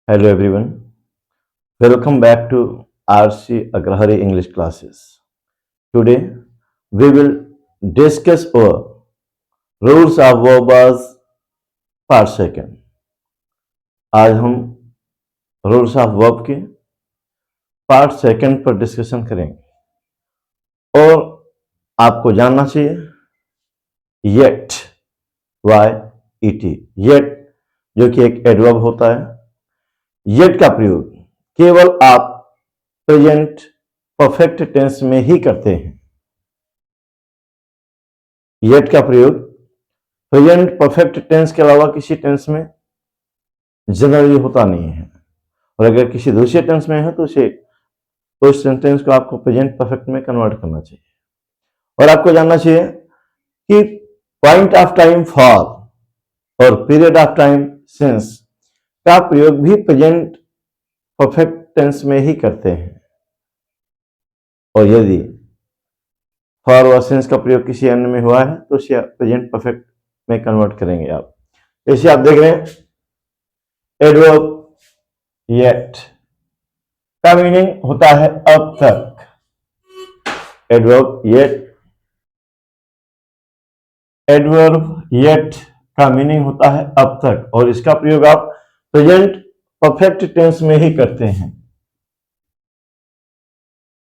Hello everyone. Welcome back to RC Agrahari English classes. Today we will discuss our rules of verbs part second. आज हम rules of verb के part second पर discussion करेंगे और आपको जानना चाहिए येट येट जो कि एक एडवर्ब होता है। येट का प्रयोग केवल आप प्रेजेंट परफेक्ट टेंस में ही करते हैं। येट का प्रयोग प्रेजेंट परफेक्ट टेंस के अलावा किसी टेंस में जनरली होता नहीं है, और अगर किसी दूसरे टेंस में है तो उस सेंटेंस को आपको प्रेजेंट परफेक्ट में कन्वर्ट करना चाहिए। और आपको जानना चाहिए कि पॉइंट ऑफ टाइम फॉर और पीरियड ऑफ टाइम सिंस का प्रयोग भी प्रेजेंट परफेक्ट टेंस में ही करते हैं। और यदि फॉर और सिंस का प्रयोग किसी अन्य में हुआ है तो उसे प्रेजेंट परफेक्ट में कन्वर्ट करेंगे आप। जैसे आप देख रहे हैं एडवर्ब येट का मीनिंग होता है अब तक। एडवर्ब येट का मीनिंग होता है अब तक, और इसका प्रयोग आप प्रेजेंट परफेक्ट टेंस में ही करते हैं।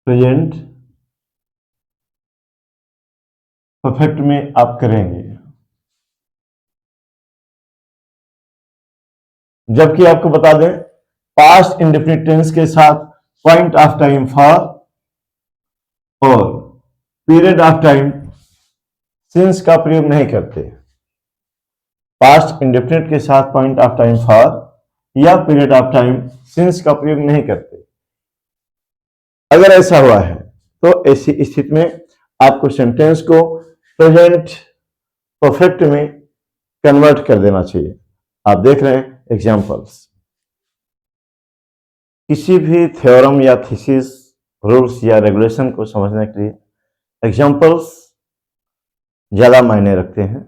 प्रेजेंट परफेक्ट में आप करेंगे, जबकि आपको बता दें पास्ट इंडेफिनिट टेंस के साथ पॉइंट ऑफ टाइम फॉर और पीरियड ऑफ टाइम सिंस का प्रयोग नहीं करते। पास्ट इंडेफिनिट के साथ पॉइंट ऑफ टाइम फॉर या पीरियड ऑफ टाइम सिंस का प्रयोग नहीं करते। अगर ऐसा हुआ है तो ऐसी स्थिति में आपको सेंटेंस को प्रेजेंट परफेक्ट में कन्वर्ट कर देना चाहिए। आप देख रहे हैं एग्जांपल्स। किसी भी थ्योरम या थीसिस, रूल्स या रेगुलेशन को समझने के लिए एग्जांपल्स ज्यादा मायने रखते हैं।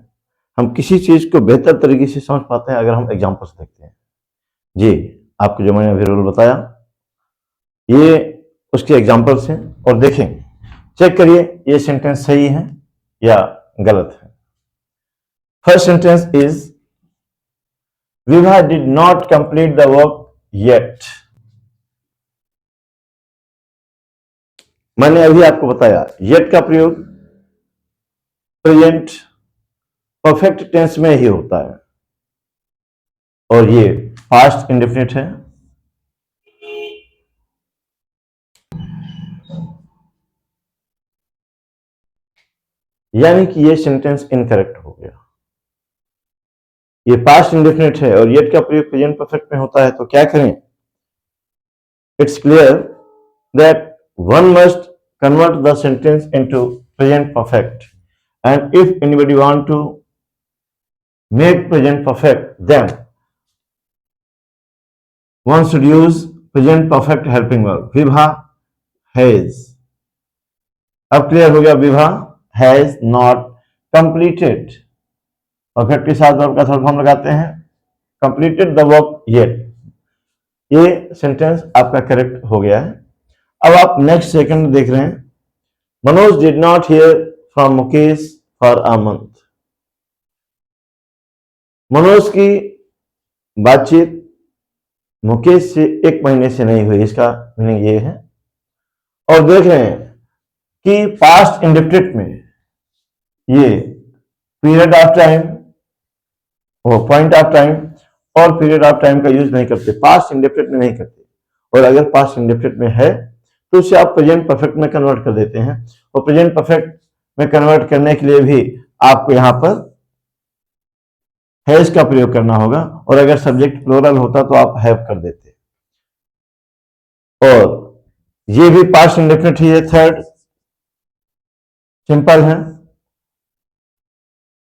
हम किसी चीज को बेहतर तरीके से समझ पाते हैं अगर हम एग्जांपल्स देखते हैं। जी, आपको जो मैंने अभी रूल बताया ये उसके एग्जांपल्स हैं, और देखें, चेक करिए ये सेंटेंस सही है या गलत है। First sentence is Vibha did not complete the work yet. मैंने अभी आपको बताया येट का प्रयोग प्रेजेंट परफेक्ट टेंस में ही होता है, और ये पास्ट इंडेफिनिट है। यानी कि ये सेंटेंस इनकरेक्ट हो गया। ये पास्ट इंडेफिनिट है और येट का प्रयोग प्रेजेंट परफेक्ट में होता है, तो क्या करें? It's clear that one must convert the sentence into present perfect, and if anybody want to make present perfect then one should use present perfect helping verb. Vibha has। अब clear हो गया, Vibha has not completed। Perfect के साथ verb का third form लगाते हैं, completed the work yet। ये sentence आपका करेक्ट हो गया है। अब आप नेक्स्ट सेकंड देख रहे हैं, Manoj did not here from Mukesh for a month. Manoj की बातचीत मुकेश से 1 महीने से नहीं हुई, इसका मीनिंग ये है। और देख रहे हैं कि पास्ट इंडेफिनिट में ये पीरियड ऑफ टाइम और पॉइंट ऑफ टाइम और पीरियड ऑफ टाइम का यूज नहीं करते, पास्ट इंडेफिनिट में नहीं करते। और अगर पास्ट इंडेफिनिट में है तो उसे आप प्रेजेंट परफेक्ट में कन्वर्ट कर देते हैं, और प्रेजेंट परफेक्ट में कन्वर्ट करने के लिए भी आपको यहां पर हैज का प्रयोग करना होगा, और अगर सब्जेक्ट प्लूरल होता तो आप हैव कर देते। और ये भी पास्ट इंडेफिनिट ही है, थर्ड सिंपल है,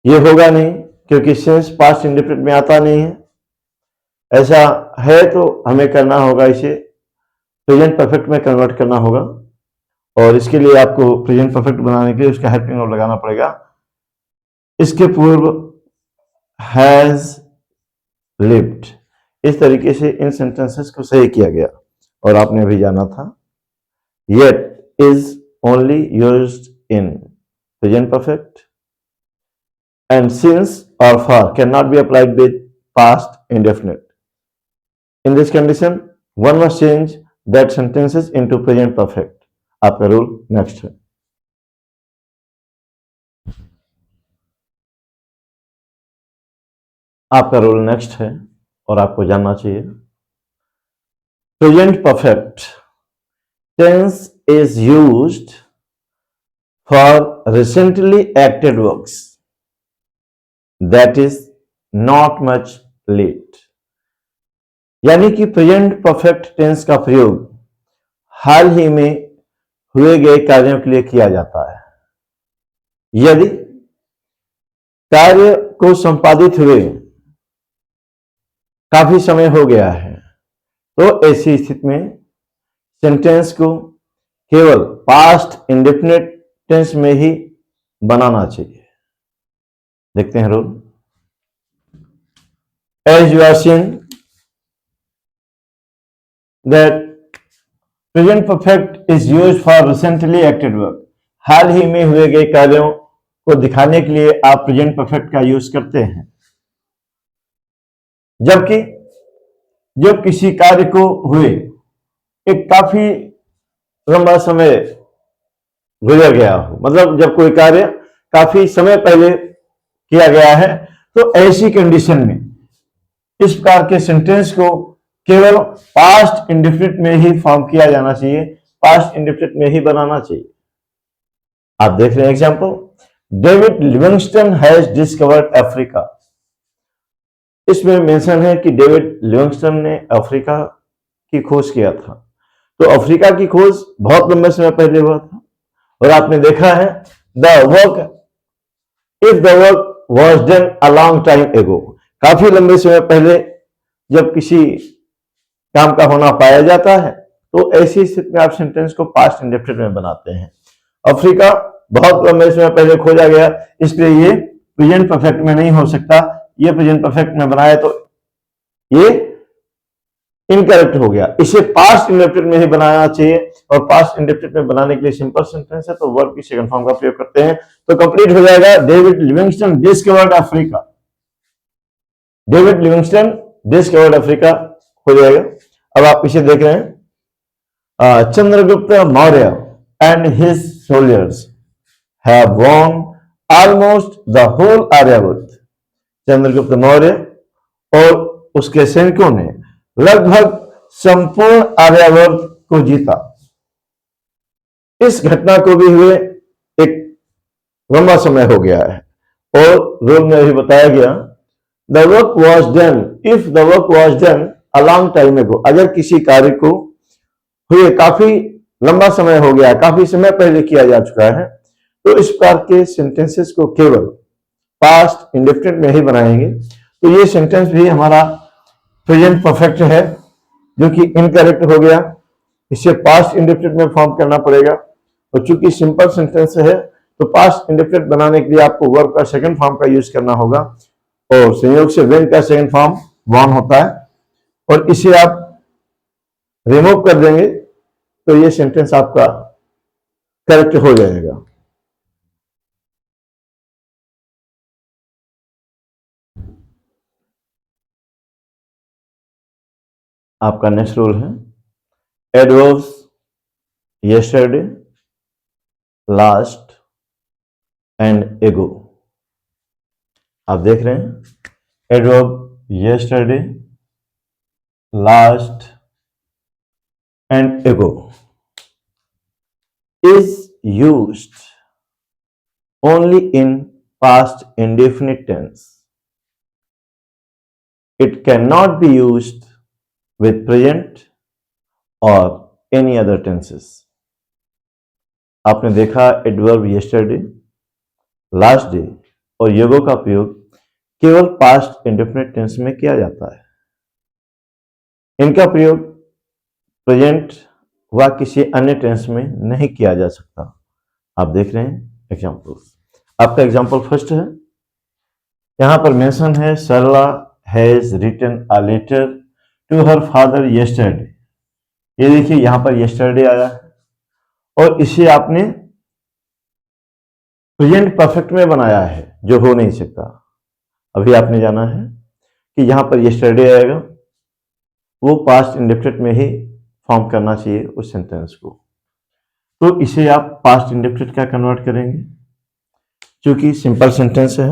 ये होगा नहीं क्योंकि सिंस पास्ट इंडेफिनिट में आता नहीं है। ऐसा है तो हमें करना होगा, इसे प्रेजेंट परफेक्ट में कन्वर्ट करना होगा, और इसके लिए आपको प्रेजेंट परफेक्ट बनाने के लिए उसका हेल्पिंग वर्ब लगाना पड़ेगा। इसके पूर्व हैज लिव्ड, इस तरीके से इन सेंटेंसेस को सही किया गया। और आपने अभी जाना था yet is only used in present perfect and since or for cannot be applied with past indefinite. In this condition, one must change that sentences into present perfect. आपका रूल नेक्स्ट है। आपका रूल नेक्स्ट है और आपको जानना चाहिए present perfect tense is used for recently acted works that is not much late. यानी कि प्रेजेंट परफेक्ट टेंस का प्रयोग हाल ही में हुए गए कार्यों के लिए किया जाता है। यदि कार्य को संपादित हुए काफी समय हो गया है तो ऐसी स्थिति में सेंटेंस को केवल पास्ट इंडेफिनिट टेंस में ही बनाना चाहिए। देखते हैं rule. As you are seeing that present perfect is used for recently acted work. हाल ही में हुए गए कार्यों को दिखाने के लिए आप प्रेजेंट परफेक्ट का यूज करते हैं। जबकि जब किसी कार्य को हुए एक काफी लंबा समय गुजर गया हो, मतलब जब कोई कार्य काफी समय पहले किया गया है, तो ऐसी कंडीशन में इस प्रकार के सेंटेंस को केवल पास्ट इंडेफिनिट में ही फॉर्म किया जाना चाहिए, पास्ट इंडेफिनिट में ही बनाना चाहिए। आप देख रहे हैं example, David Livingstone has discovered Africa. इसमें मेंशन है कि डेविड लिविंगस्टन ने अफ्रीका की खोज किया था। तो अफ्रीका की खोज बहुत लंबे समय पहले हुआ था और आपने देखा है the work if the work was done a long time एगो। काफी लंबे समय पहले जब किसी काम का होना पाया जाता है तो ऐसी स्थिति में आप सेंटेंस को पास्ट इंडेफिनिट में बनाते हैं। अफ्रीका बहुत लंबे समय पहले खोजा गया, इसलिए ये प्रेजेंट परफेक्ट में नहीं हो सकता। ये प्रेजेंट परफेक्ट में बनाए तो ये इनकरेक्ट हो गया, इसे पास्ट इंडेफिनिट में ही बनाना चाहिए। और पास्ट इंडेफिनिट में बनाने के लिए सिंपल सेंटेंस है तो वर्ब की सेकंड फॉर्म का प्रयोग करते हैं तो कंप्लीट हो जाएगा David Livingstone discovered Africa. David Livingstone discovered Africa हो जाएगा। अब आप इसे देख रहे हैं, Chandragupta Maurya and his soldiers have won almost the whole Aryavarta. Chandragupta Maurya और उसके सैनिकों ने लगभग संपूर्ण आर्यावर्त को जीता। इस घटना को भी हुए एक लंबा समय हो गया है और रूल में भी बताया गया the work was done if the work was done a long time एगो। अगर किसी कार्य को हुए काफी लंबा समय हो गया, काफी समय पहले किया जा चुका है, तो इस प्रकार के सेंटेंसेस को केवल पास्ट इंडेफिनिट में ही बनाएंगे। तो ये सेंटेंस भी हमारा प्रेजेंट परफेक्ट है जो कि इनकरेक्ट हो गया, इसे पास्ट इंडेफिनिट में फॉर्म करना पड़ेगा। और चूंकि सिंपल सेंटेंस है तो पास्ट इंडेफिनिट बनाने के लिए आपको वर्ब का सेकंड फॉर्म का यूज करना होगा और संयोग से वेन का सेकंड फॉर्म वॉन होता है और इसे आप रिमूव कर देंगे तो ये सेंटेंस आपका करेक्ट हो जाएगा। आपका नेक्स्ट रूल है एडवर्ब्स yesterday, लास्ट एंड एगो। आप देख रहे हैं एडवर्ब yesterday, लास्ट एंड एगो is used only in past indefinite tense. It cannot be used with present or any other tenses. आपने देखा एडवर्ब yesterday, लास्ट डे और एगो का प्रयोग केवल पास्ट इंडेफिनिट टेंस में किया जाता है। इनका प्रयोग प्रेजेंट व किसी अन्य टेंस में नहीं किया जा सकता। आप देख रहे हैं एग्जाम्पल्स। आपका एग्जाम्पल फर्स्ट है, यहां पर मेंशन है Sarla has written a letter to her father yesterday. ये देखिए यहां पर येस्टरडे आया है और इसे आपने प्रेजेंट परफेक्ट में बनाया है, जो हो नहीं सकता। अभी आपने जाना है कि यहां पर येस्टरडे आएगा, वो पास्ट इंडेफिनिट में ही फॉर्म करना चाहिए उस सेंटेंस को। तो इसे आप पास्ट इंडेफिनिट क्या कन्वर्ट करेंगे? क्योंकि सिंपल सेंटेंस है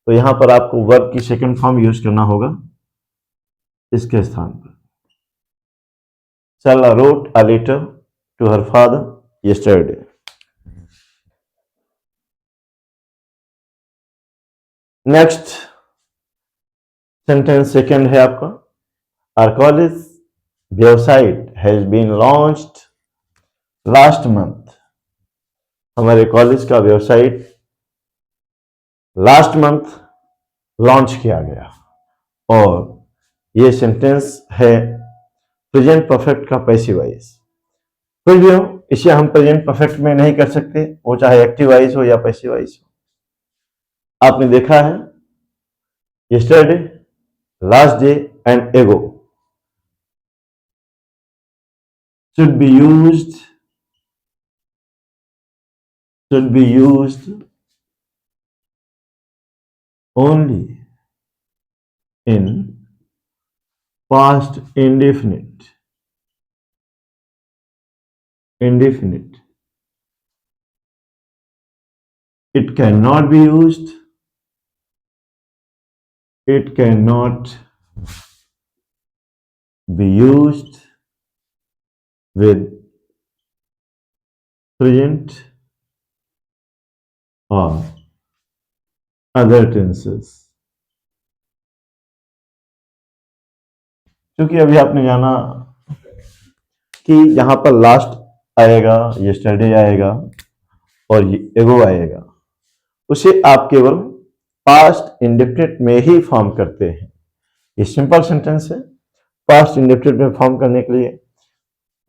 तो यहां पर आपको वर्ब की सेकंड फॉर्म यूज करना होगा इसके स्थान पर। Sarla wrote a letter to her father yesterday. Next sentence second है आपका, our college website has been launched last month. हमारे कॉलेज का वेबसाइट लास्ट मंथ लॉन्च किया गया। और ये सेंटेंस है प्रेजेंट परफेक्ट का पैसिव वॉइस। फिर भी इसे हम प्रेजेंट परफेक्ट में नहीं कर सकते, वो चाहे एक्टिव वॉइस हो या पैसिव वॉइस हो। आपने देखा है yesterday, last day and ago should be used only in past indefinite. It cannot be used with present or other tenses। क्योंकि अभी आपने जाना कि यहां पर लास्ट आएगा, yesterday आएगा और एगो आएगा, उसे आप केवल पास्ट इंडेफिनिट में ही फॉर्म करते हैं। ये सिंपल सेंटेंस है। पास्ट इंडेफिनिट में फॉर्म करने के लिए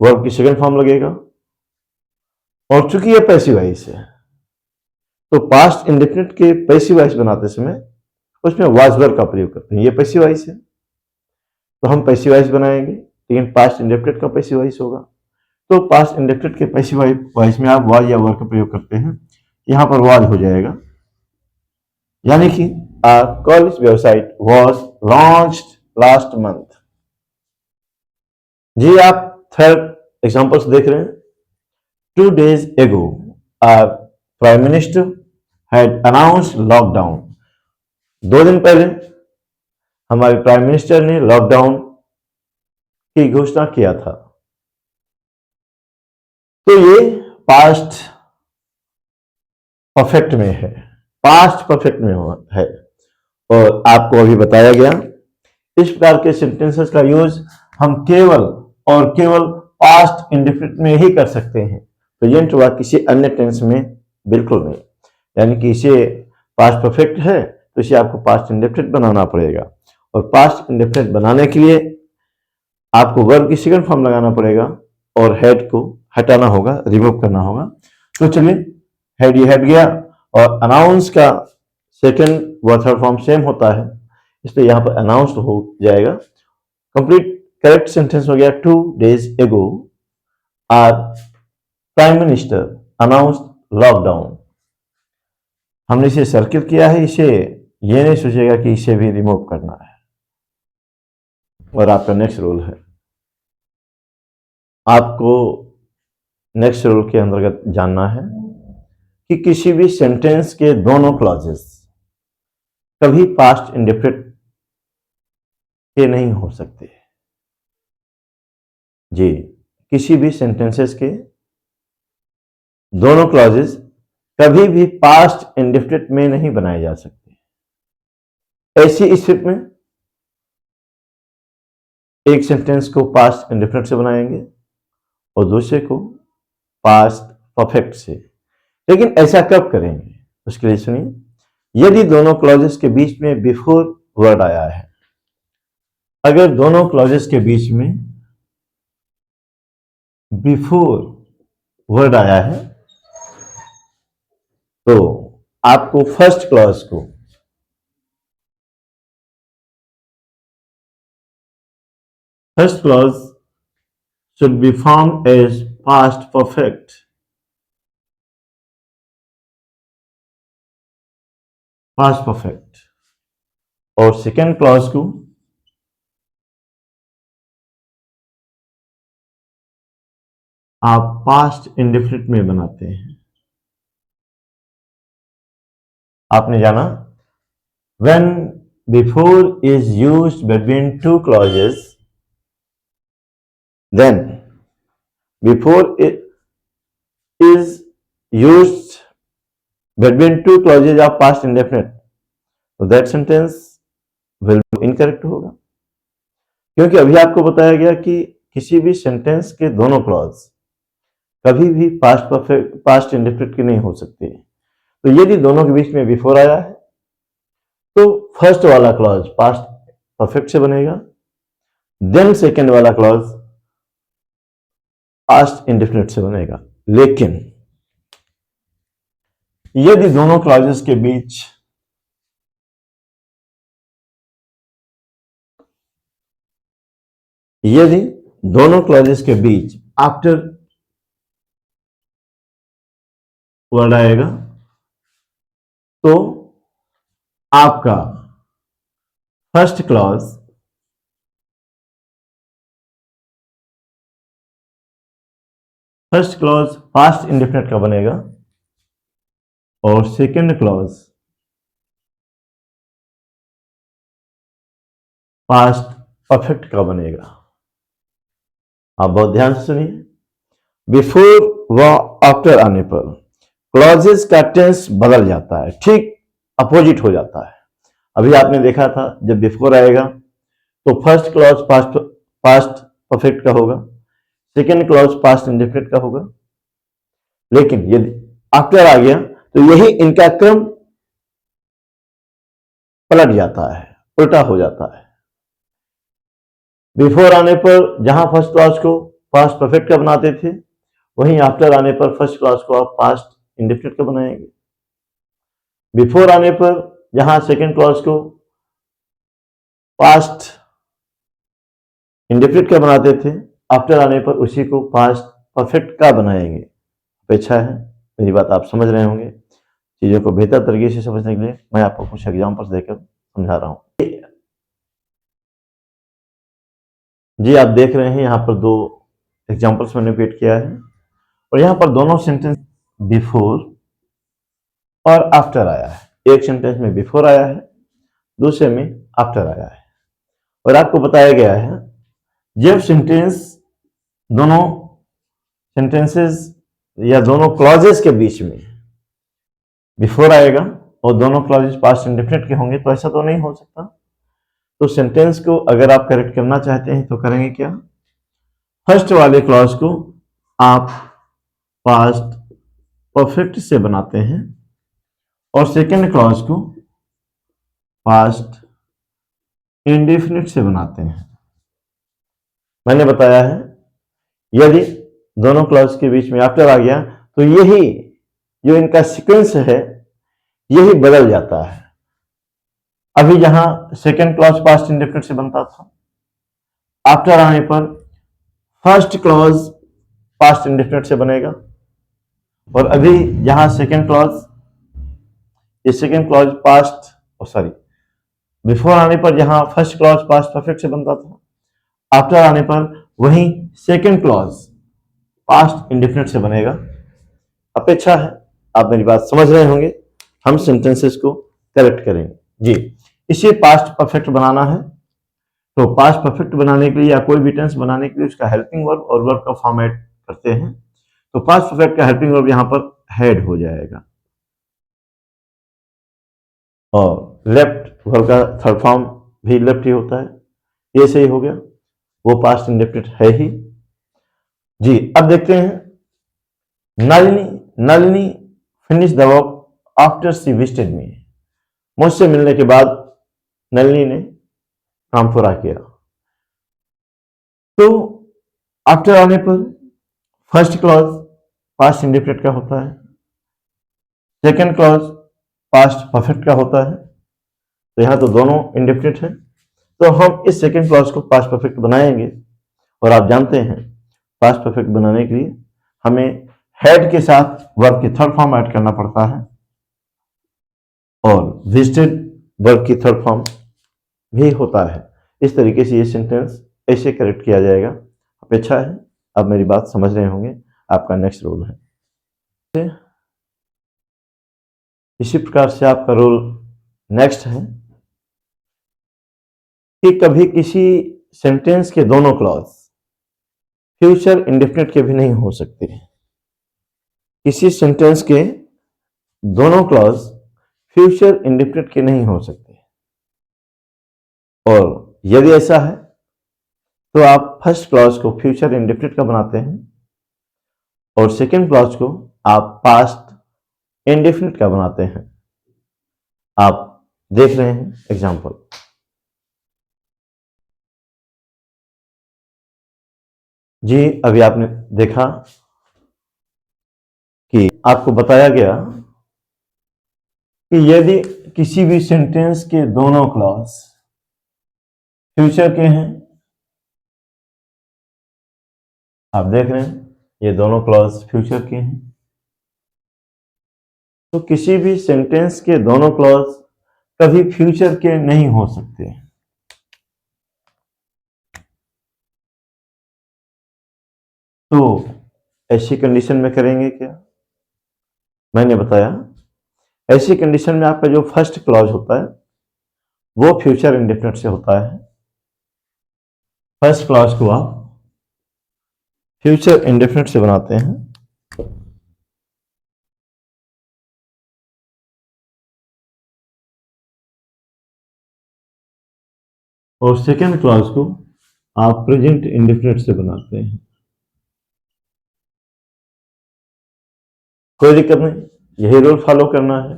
वर्ब की सेकंड फॉर्म लगेगा और चूंकि ये पैसिव वॉइस है तो पास्ट इंडेफिनिट के पैसिव वॉइस बनाते समय उसमें वाज वर्ब का प्रयोग करते हैं। ये पैसिव वॉइस है तो हम पैसिव वॉइस बनाएंगे, लेकिन पास्ट इंडेफिनिट का पैसिव वॉइस होगा। तो पास्ट इंडेफिनिट के पैसिव वॉइस में आप वाज या वर्ब का प्रयोग करते हैं, यहां पर वाज हो जाएगा, यानी कि college website was launched last month. जी आप थर्ड एग्जांपल्स देख रहे हैं। 2 days ago, our Prime Minister had announced lockdown। 2 दिन पहले हमारे प्राइम मिनिस्टर ने लॉकडाउन की घोषणा किया था। तो ये पास्ट परफेक्ट में है, पास्ट परफेक्ट में है और आपको अभी बताया गया इस प्रकार के सेंटेंसेस का यूज हम केवल और केवल पास्ट इंडेफिनिट में ही कर सकते हैं, प्रेजेंट व किसी अन्य टेंस में बिल्कुल नहीं। यानी कि इसे पास्ट परफेक्ट है तो इसे आपको पास्ट इंडेफिनिट बनाना पड़ेगा और पास्ट इंडेफिनिट बनाने के लिए आपको वर्ब की सेकंड फॉर्म लगाना पड़ेगा और हेड को हटाना होगा, रिमूव करना होगा। तो चलिए हेड ये हट गया और अनाउंस का सेकंड व थर्ड फॉर्म सेम होता है, इसलिए यहां पर अनाउंस्ड हो जाएगा। कंप्लीट करेक्ट सेंटेंस हो गया 2 days ago our prime minister announced lockdown. हमने इसे सर्किल किया है, इसे ये नहीं सोचेगा कि इसे भी रिमूव करना है। और आपका नेक्स्ट रूल है, आपको नेक्स्ट रूल के अंतर्गत जानना है कि किसी भी सेंटेंस के दोनों क्लॉजेस कभी पास्ट इंडेफिनिट के नहीं हो सकते। जी, किसी भी सेंटेंसेस के दोनों क्लॉजेस कभी भी पास्ट इंडेफिनिट में नहीं बनाए जा सकते। ऐसी स्थिति में एक सेंटेंस को पास्ट इंडेफिनिट से बनाएंगे और दूसरे को पास्ट परफेक्ट से। लेकिन ऐसा कब करेंगे उसके लिए सुनिए, यदि दोनों क्लॉजेस के बीच में बिफोर वर्ड आया है, अगर दोनों क्लॉजेस के बीच में बिफोर वर्ड आया है तो आपको फर्स्ट क्लॉज को first clause should be formed as past perfect. Past perfect. और सेकेंड क्लॉज को आप पास्ट इंडेफिनिट में बनाते हैं। आपने जाना when before is used between two clauses, then before it is used between two clauses of past indefinite, so that sentence will be incorrect होगा, क्योंकि अभी आपको बताया गया कि किसी भी सेंटेंस के दोनों क्लॉज कभी भी पास्ट परफेक्ट पास्ट इंडेफिनिट के नहीं हो सकते। तो यदि दोनों के बीच में बिफोर आया है तो फर्स्ट वाला क्लॉज पास्ट परफेक्ट से बनेगा, देन सेकेंड वाला क्लॉज पास्ट इंडेफिनिट से बनेगा। लेकिन यदि दोनों क्लॉजेस के बीच आफ्टर वर्ड आएगा तो आपका फर्स्ट क्लॉज पास्ट इंडेफिनिट का बनेगा और सेकेंड क्लॉज पास्ट परफेक्ट का बनेगा। आप बहुत ध्यान से सुनिए, बिफोर व आफ्टर आने पर क्लॉजेस का टेंस बदल जाता है, ठीक अपोजिट हो जाता है। अभी आपने देखा था जब बिफोर आएगा तो फर्स्ट क्लॉज पास्ट परफेक्ट का होगा, सेकेंड क्लॉज पास्ट इंडेफिनिट का होगा। लेकिन यदि आफ्टर आ गया तो यही इनका क्रम पलट जाता है, उल्टा हो जाता है। बिफोर आने पर जहां फर्स्ट क्लॉज को पास्ट परफेक्ट का बनाते थे, वहीं आफ्टर आने पर फर्स्ट क्लॉज को आप पास्ट इंडेफिनिट का बनाएंगे। बिफोर आने पर जहां सेकेंड क्लॉज को पास्ट इंडेफिनिट का बनाते थे, आफ्टर आने पर उसी को पास्ट परफेक्ट का बनाएंगे। अपेक्षा है मेरी बात आप समझ रहे होंगे। चीजों को बेहतर तरीके से समझने के लिए मैं आपको कुछ एग्जांपल्स देकर समझा रहा हूं। जी आप देख रहे हैं यहाँ पर दो एग्जांपल्स मैंने रिपीट किया है और यहाँ पर दोनों सेंटेंस बिफोर और आफ्टर आया है। एक सेंटेंस में बिफोर आया है, दूसरे में आफ्टर आया है। और आपको बताया गया है जब दोनों सेंटेंसेस या दोनों क्लॉजेस के बीच में बिफोर आएगा और दोनों क्लॉजेस पास्ट इंडेफिनिट के होंगे तो ऐसा तो नहीं हो सकता। तो सेंटेंस को अगर आप करेक्ट करना चाहते हैं तो करेंगे क्या, फर्स्ट वाले क्लॉज को आप पास्ट परफेक्ट से बनाते हैं और सेकेंड क्लॉज को पास्ट इंडेफिनिट से बनाते हैं। मैंने बताया है यदि दोनों क्लॉज के बीच में आफ्टर आ गया तो यही जो इनका सीक्वेंस है यही बदल जाता है। अभी जहां सेकेंड क्लॉज पास्ट इंडेफिनिट से बनता था, आफ्टर आने पर फर्स्ट क्लॉज पास्ट इंडेफिनिट से बनेगा। और अभी जहां सेकेंड क्लॉज बिफोर आने पर जहां फर्स्ट क्लॉज पास्ट परफेक्ट से बनता था, आफ्टर आने पर वही सेकेंड क्लॉज पास्ट इंडेफिनिट से बनेगा। अपेक्षा है आप मेरी बात समझ रहे होंगे। हम सेंटेंसेस को करेक्ट करेंगे। जी, इसे पास्ट परफेक्ट बनाना है तो पास्ट परफेक्ट बनाने के लिए या कोई भी टेंस बनाने के लिए उसका हेल्पिंग वर्ब और वर्ब का फॉर्मेट करते हैं। तो पास्ट परफेक्ट का हेल्पिंग वर्ब यहां पर हैड हो जाएगा और लेफ्ट वर्ब का थर्ड फॉर्म भी लेफ्ट ही होता है। ये सही हो गया, वो पास्ट इंडेफिनिट है ही। जी अब देखते हैं Nalini finish the work after she visited me. मुझसे मिलने के बाद नलिनी ने काम पूरा किया। तो आफ्टर आने पर फर्स्ट क्लॉज पास्ट इंडेफिनिट का होता है, सेकेंड क्लॉज पास्ट परफेक्ट का होता है। तो यहां तो दोनों इंडेफिनिट है तो हम इस सेकेंड क्लॉज को पास्ट परफेक्ट बनाएंगे और आप जानते हैं पास्ट परफेक्ट बनाने के लिए हमें हैड के साथ वर्ब की थर्ड फॉर्म ऐड करना पड़ता है और विजिटेड वर्ब की थर्ड फॉर्म भी होता है। इस तरीके से ये सेंटेंस ऐसे करेक्ट किया जाएगा। अपेक्षा है आप मेरी बात समझ रहे होंगे। आपका नेक्स्ट रोल है, इसी प्रकार से आपका रोल नेक्स्ट है कि कभी किसी सेंटेंस के दोनों क्लॉज फ्यूचर इंडेफिनिट के भी नहीं हो सकते। किसी सेंटेंस के दोनों क्लॉज फ्यूचर इंडेफिनिट के नहीं हो सकते, और यदि ऐसा है तो आप फर्स्ट क्लॉज को फ्यूचर इंडेफिनिट का बनाते हैं और सेकंड क्लॉज को आप पास्ट इंडेफिनिट का बनाते हैं। आप देख रहे हैं एग्जांपल। जी अभी आपने देखा कि आपको बताया गया कि यदि किसी भी सेंटेंस के दोनों क्लॉज फ्यूचर के हैं, आप देख रहे हैं ये दोनों क्लॉज फ्यूचर के हैं, तो किसी भी सेंटेंस के दोनों क्लॉज कभी फ्यूचर के नहीं हो सकते। तो ऐसी कंडीशन में करेंगे क्या? मैंने बताया ऐसी कंडीशन में आपका जो फर्स्ट क्लॉज होता है वो फ्यूचर इंडेफिनिट से होता है। फर्स्ट क्लॉज को आप फ्यूचर इंडेफिनिट से बनाते हैं और सेकेंड क्लॉज को आप प्रेजेंट इंडेफिनिट से बनाते हैं। कोई दिक्कत नहीं, यही रूल फॉलो करना है।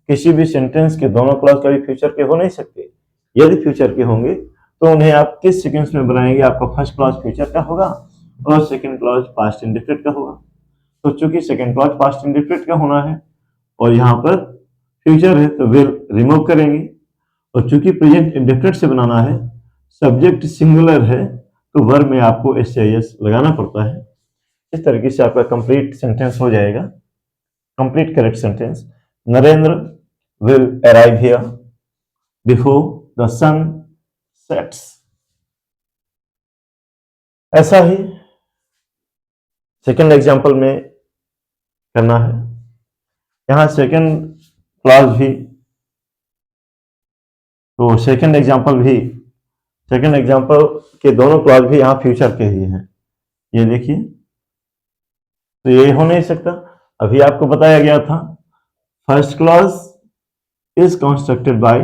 किसी भी सेंटेंस के दोनों क्लॉज कभी फ्यूचर के हो नहीं सकते। यदि फ्यूचर के होंगे तो उन्हें आप किस सीक्वेंस में बनाएंगे? आपका फर्स्ट क्लॉज फ्यूचर का होगा और सेकंड क्लॉज पास्ट इंडेफिनिट का होगा। तो चूंकि सेकंड क्लॉज पास्ट इंडेफिनिट का होना है और यहाँ पर फ्यूचर है तो विल रिमूव करेंगे, और चूंकि प्रेजेंट इंडेफिनिट से बनाना है, सब्जेक्ट सिंगुलर है तो वर्ब में आपको एस लगाना पड़ता है। इस तरीके से आपका कंप्लीट सेंटेंस हो जाएगा। Complete correct sentence, Narendra will arrive here before the sun sets. ऐसा ही सेकंड एग्जांपल में करना है। यहां सेकंड क्लॉज भी, तो सेकंड एग्जांपल के दोनों क्लॉज भी यहां फ्यूचर के ही हैं। ये देखिए, तो ये हो नहीं सकता। अभी आपको बताया गया था first clause is constructed by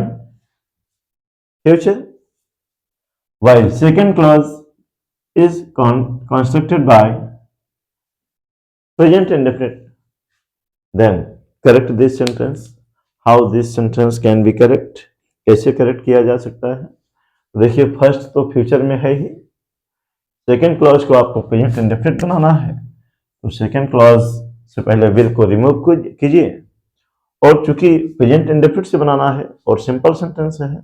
future while second clause is constructed by present indefinite. Then correct this sentence. How this sentence can be correct? कैसे करेक्ट किया जा सकता है? देखिए फर्स्ट तो फ्यूचर में है ही, सेकेंड क्लॉज को आपको प्रेजेंट इंडेफिनिट बनाना है, तो सेकेंड क्लॉज से पहले विल को रिमूव कीजिए, और चूंकि प्रेजेंट इंडेफिनिट से बनाना है और सिंपल सेंटेंस है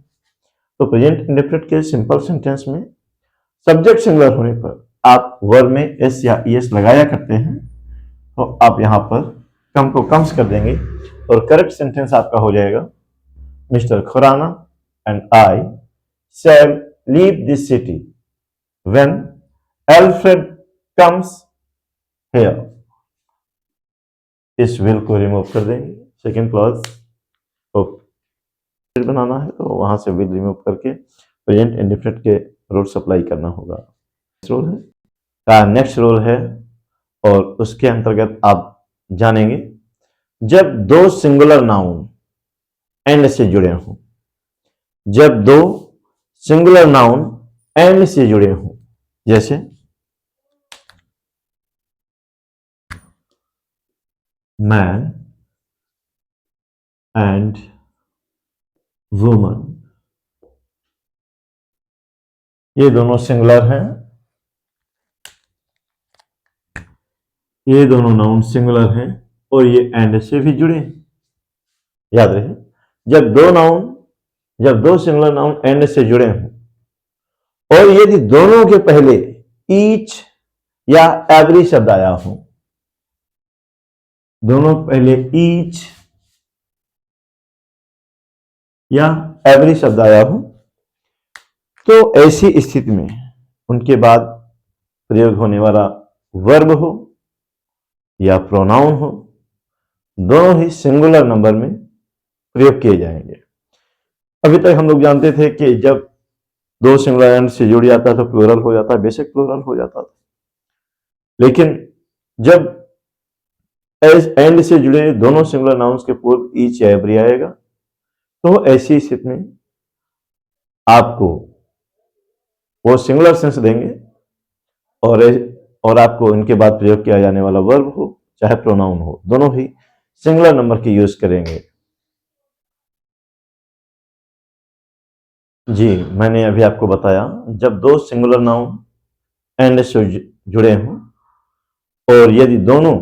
तो प्रेजेंट इंडेफिनिट के सिंपल सेंटेंस में सब्जेक्ट सिंगुलर होने पर आप वर्ब में एस या ईएस लगाया करते हैं, तो आप यहां पर कम को कम्स कर देंगे और करेक्ट सेंटेंस आपका हो जाएगा, mister Khurana and I shall leave this city when Alfred comes here. इस विल को रिमूव कर देंगे, सेकेंड क्लॉज को बनाना है तो वहां से विल रिमूव करके प्रेजेंट इंडेफिनिट के रूल्स अप्लाई करना होगा। रोल है का नेक्स्ट रोल है, और उसके अंतर्गत आप जानेंगे जब दो सिंगुलर नाउन एंड से जुड़े हों। जब दो सिंगुलर नाउन एंड से जुड़े हों, जैसे मैन एंड वुमन, ये दोनों सिंगुलर हैं, ये दोनों नाउन सिंगुलर हैं और ये एंड से भी जुड़े हैं। याद रहे, जब दो सिंगुलर नाउन एंड से जुड़े हों और यदि दोनों के पहले ईच या एवरी शब्द आया हो, दोनों पहले ईच या एवरी शब्द आया हो, तो ऐसी स्थिति में उनके बाद प्रयोग होने वाला वर्ब हो या प्रोनाउन हो, दोनों ही सिंगुलर नंबर में प्रयोग किए जाएंगे। अभी तक हम लोग जानते थे कि जब दो सिंगुलर एंड से जुड़ जाता है तो प्लूरल हो जाता है, बेशक प्लूरल हो जाता था, लेकिन जब एंड से जुड़े दोनों सिंगुलर नाउन्स के पूर्व ईच या एवरी आएगा, तो ऐसी स्थिति में आपको वो सिंगुलर सेंस देंगे और आपको इनके बाद प्रयोग किया जाने वाला वर्ब हो चाहे प्रोनाउन हो, दोनों ही सिंगुलर नंबर की यूज करेंगे। जी, मैंने अभी आपको बताया, जब दो सिंगुलर नाउन एंड से जुड़े हों और यदि दोनों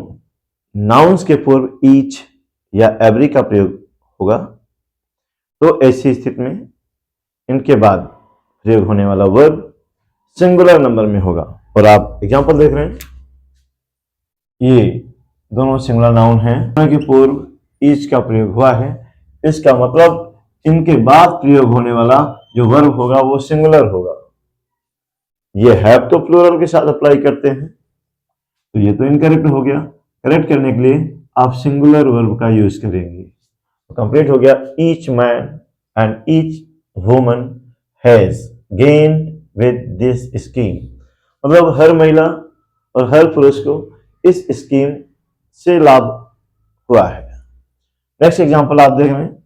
नाउन्स के पूर्व ईच या एवरी का प्रयोग होगा, तो ऐसी स्थिति में इनके बाद प्रयोग होने वाला वर्ब सिंगुलर नंबर में होगा। और आप एग्जांपल देख रहे हैं, ये दोनों सिंगुलर नाउन हैं, के पूर्व ईच का प्रयोग हुआ है, इसका मतलब इनके बाद प्रयोग होने वाला जो वर्ब होगा वो सिंगुलर होगा। ये हैव तो प्लूरल के साथ अप्लाई करते हैं, तो ये तो इनकरेक्ट हो गया। करेक्ट करने के लिए आप सिंगुलर वर्ब का यूज करेंगे। तो कंप्लीट हो गया, each man and each woman has gained with this scheme, मतलब हर महिला और हर पुरुष को इस स्कीम से लाभ हुआ है। नेक्स्ट एग्जांपल आप देख रहे हैं,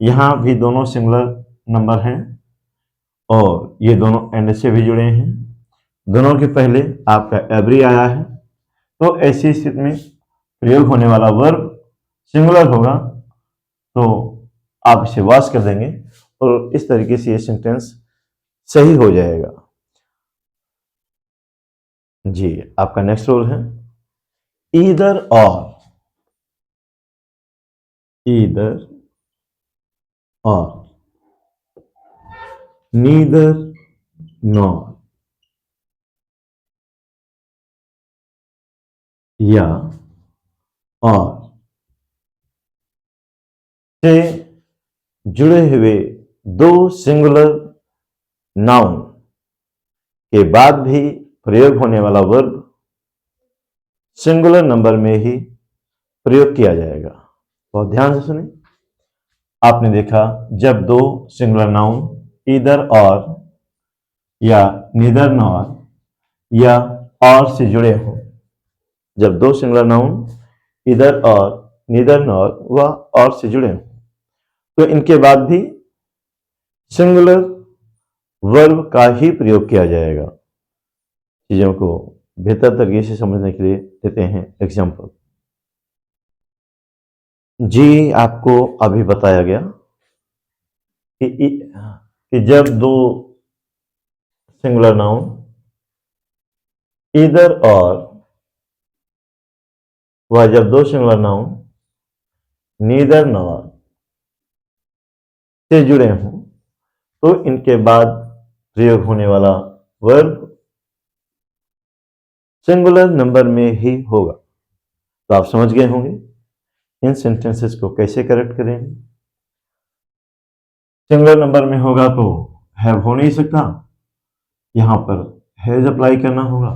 यहां भी दोनों सिंगुलर नंबर हैं और ये दोनों एंड से भी जुड़े हैं, दोनों के पहले आपका एवरी आया है, तो ऐसी स्थिति में प्रयोग होने वाला वर्ब सिंगुलर होगा, तो आप इसे वॉश कर देंगे और इस तरीके से ये सेंटेंस सही हो जाएगा। जी, आपका नेक्स्ट रोल है ईदर और, ईदर और, नीदर नॉर, या और से जुड़े हुए दो सिंगुलर नाउन के बाद भी प्रयोग होने वाला वर्ब सिंगुलर नंबर में ही प्रयोग किया जाएगा। बहुत ध्यान से सुने, आपने देखा जब दो सिंगुलर नाउन ईदर और या नीदर नॉर या और से जुड़े हों, जब दो सिंगुलर नाउन ईदर और नीदर नॉर व और से जुड़े हों, तो इनके बाद भी सिंगुलर वर्ब का ही प्रयोग किया जाएगा। चीजों को बेहतर तरीके से समझने के लिए देते हैं एग्जाम्पल। जी, आपको अभी बताया गया कि जब दो सिंगुलर नाउन ईदर और व जब दो सिंगुलर नाउन नीदर नॉर से जुड़े हों, तो इनके बाद प्रयोग होने वाला वर्ब सिंगुलर नंबर में ही होगा। तो आप समझ गए होंगे इन सेंटेंसेस को कैसे करेक्ट करेंगे। सिंगुलर नंबर में होगा तो हैव हो नहीं सकता, यहां पर हैज अप्लाई करना होगा,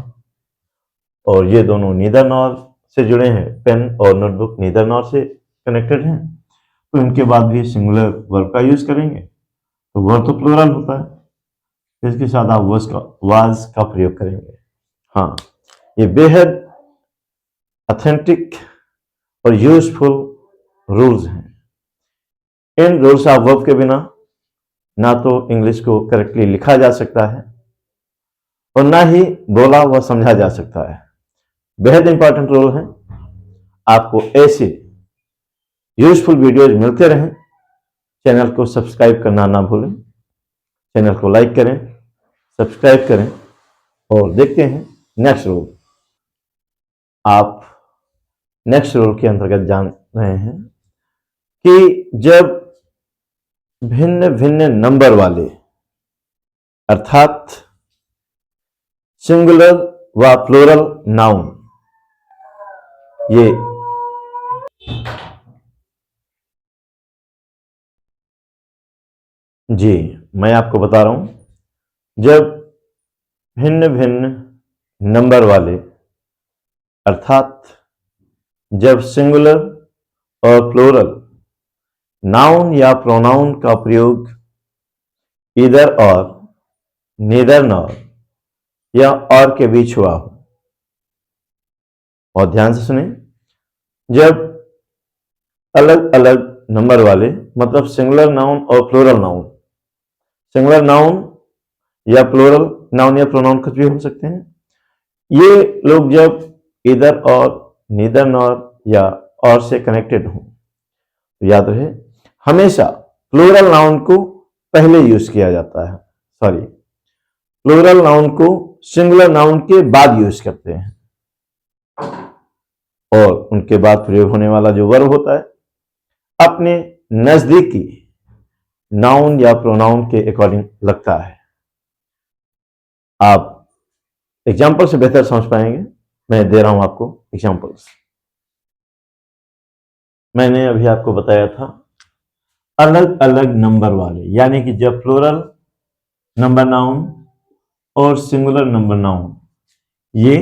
और ये दोनों नीदर नॉर से जुड़े हैं, पेन और नोटबुक नीदर नॉर से कनेक्टेड हैं, तो इनके बाद भी सिंगुलर वर्ब का यूज करेंगे। तो वर्ब तो प्लूरल होता है, इसके साथ आप वाज का प्रयोग करेंगे। हाँ, ये बेहद ऑथेंटिक और यूजफुल रूल्स हैं। इन रूल्स ऑफ वर्ब के बिना ना तो इंग्लिश को करेक्टली लिखा जा सकता है और ना ही बोला व समझा जा सकता है। बेहद इंपॉर्टेंट रूल है। आपको ऐसे यूजफुल वीडियोज मिलते रहें, चैनल को सब्सक्राइब करना ना भूलें, चैनल को लाइक करें, सब्सक्राइब करें और देखते हैं नेक्स्ट रूल। आप नेक्स्ट रूल के अंतर्गत जान रहे हैं कि जब भिन्न भिन्न नंबर वाले, अर्थात सिंगुलर व प्लूरल नाउन, ये जी मैं आपको बता रहा हूं, जब भिन्न भिन्न नंबर वाले अर्थात जब सिंगुलर और प्लूरल नाउन या प्रोनाउन का प्रयोग इधर और, नीदर नॉर या और के बीच हुआ हो। और ध्यान से सुने, जब अलग अलग नंबर वाले मतलब सिंगुलर नाउन और प्लूरल नाउन, सिंगुलर नाउन या प्लूरल नाउन या प्रोनाउन कुछ भी हो सकते हैं, ये लोग जब इधर और, नीदर नॉर या और से कनेक्टेड हो, तो याद रहे हमेशा प्लूरल नाउन को पहले यूज किया जाता है, सॉरी प्लूरल नाउन को सिंगुलर नाउन के बाद यूज करते हैं, और उनके बाद प्रयोग होने वाला जो वर्ब होता है अपने नजदीकी नाउन या प्रोनाउन के अकॉर्डिंग लगता है। आप एग्जाम्पल से बेहतर समझ पाएंगे, मैं दे रहा हूं आपको एग्जाम्पल्स। मैंने अभी आपको बताया था अलग अलग नंबर वाले, यानी कि जब प्लूरल नंबर नाउन और सिंगुलर नंबर नाउन ये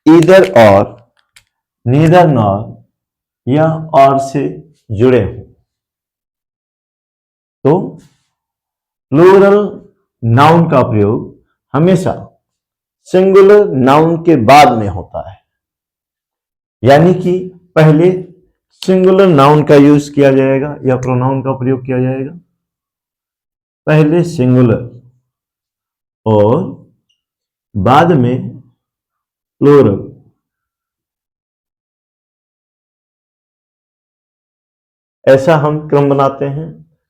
ईदर और, नीदर नॉर या और से जुड़े हों, तो प्लूरल नाउन का प्रयोग हमेशा सिंगुलर नाउन के बाद में होता है, यानी कि पहले सिंगुलर नाउन का यूज किया जाएगा या प्रोनाउन का प्रयोग किया जाएगा, पहले सिंगुलर और बाद में प्लूरल। ऐसा हम क्रम बनाते हैं।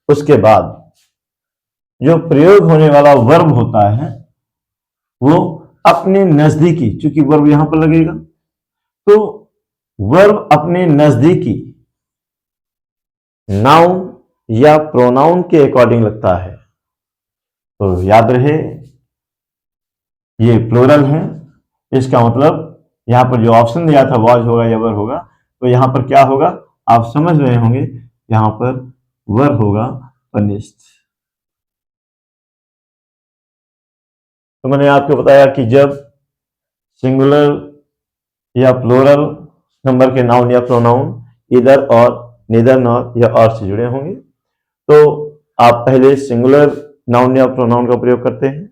उसके बाद जो प्रयोग होने वाला वर्ब होता है वो अपने नजदीकी, चूंकि वर्ब यहां पर लगेगा तो वर्ब अपने नजदीकी नाउन या प्रोनाउन के अकॉर्डिंग लगता है। तो याद रहे ये प्लूरल है, इसका मतलब यहां पर जो ऑप्शन दिया था वॉज होगा या वर होगा, तो यहां पर क्या होगा आप समझ रहे होंगे, यहां पर वर होगा पनिश्ड। तो मैंने आपको बताया कि जब सिंगुलर या प्लूरल नंबर के नाउन या प्रोनाउन इधर और, नीदर नॉर या और से जुड़े होंगे, तो आप पहले सिंगुलर नाउन या प्रोनाउन का प्रयोग करते हैं,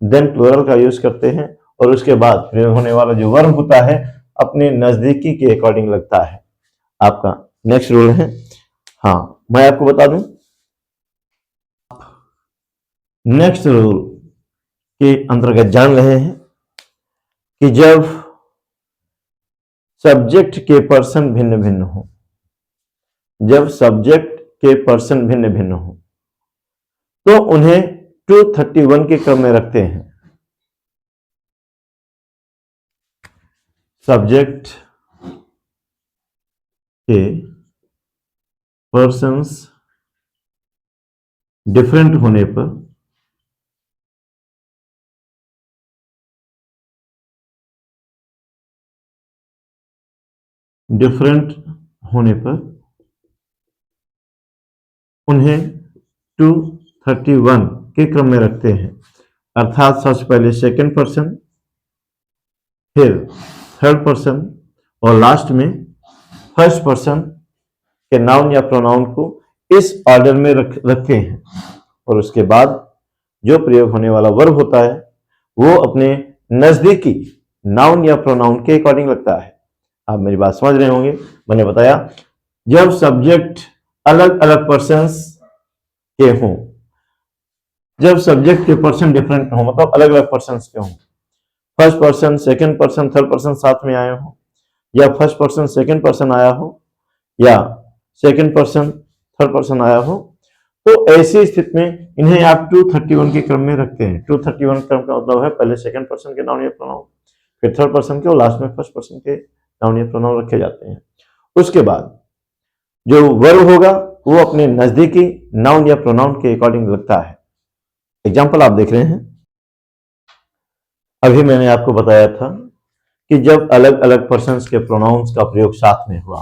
देन प्लूरल का यूज करते हैं, और उसके बाद प्रयोग होने वाला जो वर्ब होता है अपने नजदीकी के अकॉर्डिंग लगता है। आपका नेक्स्ट रूल है, हाँ मैं आपको बता दूं, नेक्स्ट रूल के अंतर्गत जान रहे हैं कि जब सब्जेक्ट के पर्सन भिन्न भिन्न हो, जब सब्जेक्ट के पर्सन भिन्न भिन्न हो तो उन्हें 231 के क्रम में रखते हैं। सब्जेक्ट के पर्सन्स डिफरेंट होने पर उन्हें 231 के क्रम में रखते हैं, अर्थात सबसे पहले सेकंड पर्सन, फिर थर्ड पर्सन और लास्ट में फर्स्ट पर्सन के नाउन या प्रोनाउन को इस ऑर्डर में रखते हैं, और उसके बाद जो प्रयोग होने वाला वर्ब होता है वो अपने नजदीकी नाउन या प्रोनाउन के अकॉर्डिंग लगता है। आप मेरी बात समझ रहे होंगे, मैंने बताया जब सब्जेक्ट अलग अलग पर्सन्स के हों, जब सब्जेक्ट के पर्सन डिफरेंट हो मतलब अलग अलग पर्सन्स के हों, first person second person third person साथ में आए हो, या फर्स्ट पर्सन सेकंड पर्सन आया हो, या सेकंड पर्सन थर्ड पर्सन आया हो, तो ऐसी स्थिति में इन्हें आप 231 के क्रम में रखते हैं। 231 क्रम का मतलब है पहले सेकंड पर्सन के नाउन या प्रोनाउन, फिर थर्ड पर्सन के, और लास्ट में फर्स्ट पर्सन के नाउन या प्रोनाउन रखे जाते हैं। उसके बाद जो वर्ब होगा वो अपने नजदीकी नाउन या प्रोनाउन के अकॉर्डिंग लगता है। एग्जाम्पल आप देख रहे हैं, अभी मैंने आपको बताया था कि जब अलग अलग पर्सन्स के प्रोनाउंस का प्रयोग साथ में हुआ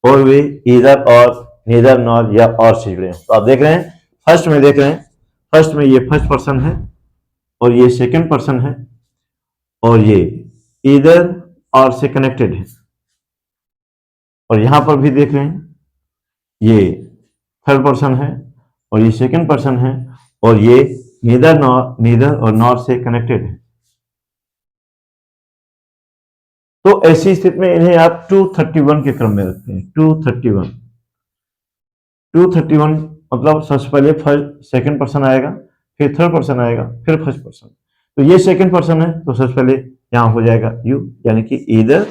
और वे ईदर और नीदर नॉर या और से जुड़े, तो आप देख रहे हैं फर्स्ट में, देख रहे हैं फर्स्ट में ये फर्स्ट पर्सन है और ये सेकंड पर्सन है और ये ईदर और से कनेक्टेड है, और यहां पर भी देख रहे हैं ये थर्ड पर्सन है और ये सेकंड पर्सन है और ये नीदर और नॉर से कनेक्टेड है। तो ऐसी स्थिति में इन्हें आप 231 के क्रम में रखते हैं। 231 मतलब सबसे पहले फर्स्ट सेकंड पर्सन आएगा, फिर थर्ड पर्सन आएगा, फिर फर्स्ट पर्सन। तो ये सेकंड पर्सन है तो सबसे पहले यहां हो जाएगा यू, यानी कि ईदर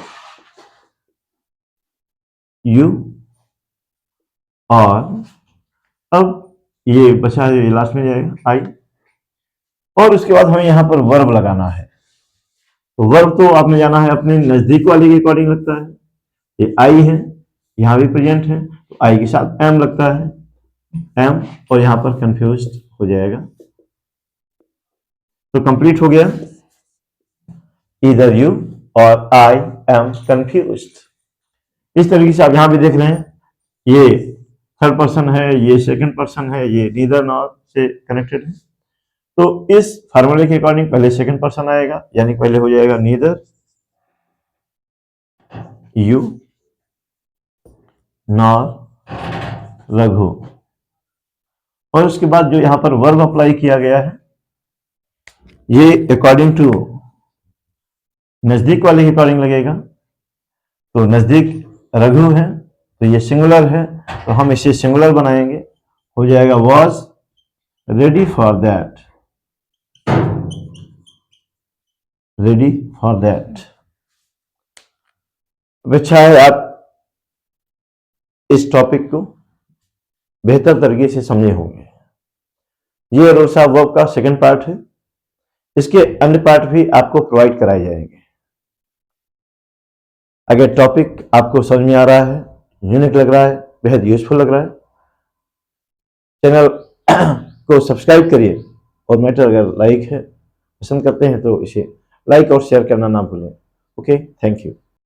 यू, और अब ये बचा है, ये लास्ट में जाएगा आई, और उसके बाद हमें यहां पर वर्ब लगाना है। तो वर्ब तो आपने जाना है अपने नजदीक वाले के अकॉर्डिंग लगता है। ये आई है, यहां भी प्रेजेंट है तो आई के साथ एम लगता है, एम, और यहां पर कंफ्यूज्ड हो जाएगा। तो कंप्लीट हो गया, ईदर यू और आई एम कंफ्यूज्ड। इस तरीके से आप यहां भी देख रहे हैं ये थर्ड पर्सन है, ये सेकंड पर्सन है, ये नीदर नॉर से कनेक्टेड है। तो इस फार्मूले के अकॉर्डिंग पहले सेकंड पर्सन आएगा, यानी पहले हो जाएगा नीदर यू नॉर रघु, और उसके बाद जो यहां पर वर्ब अप्लाई किया गया है ये अकॉर्डिंग टू नजदीक वाले के अकॉर्डिंग लगेगा। तो नजदीक रघु है तो ये सिंगुलर है तो हम इसे सिंगुलर बनाएंगे, हो जाएगा was ready for that, ready for that. अच्छा है आप इस टॉपिक को बेहतर तरीके से समझे होंगे। ये रोसा वर्ब का सेकंड पार्ट है, इसके अन्य पार्ट भी आपको प्रोवाइड कराए जाएंगे। अगर टॉपिक आपको समझ में आ रहा है, यूनिक लग रहा है, बेहद यूजफुल लग रहा है, चैनल को सब्सक्राइब करिए, और मैटर अगर लाइक है, पसंद करते हैं तो इसे लाइक और शेयर करना ना भूलें। Okay, thank you.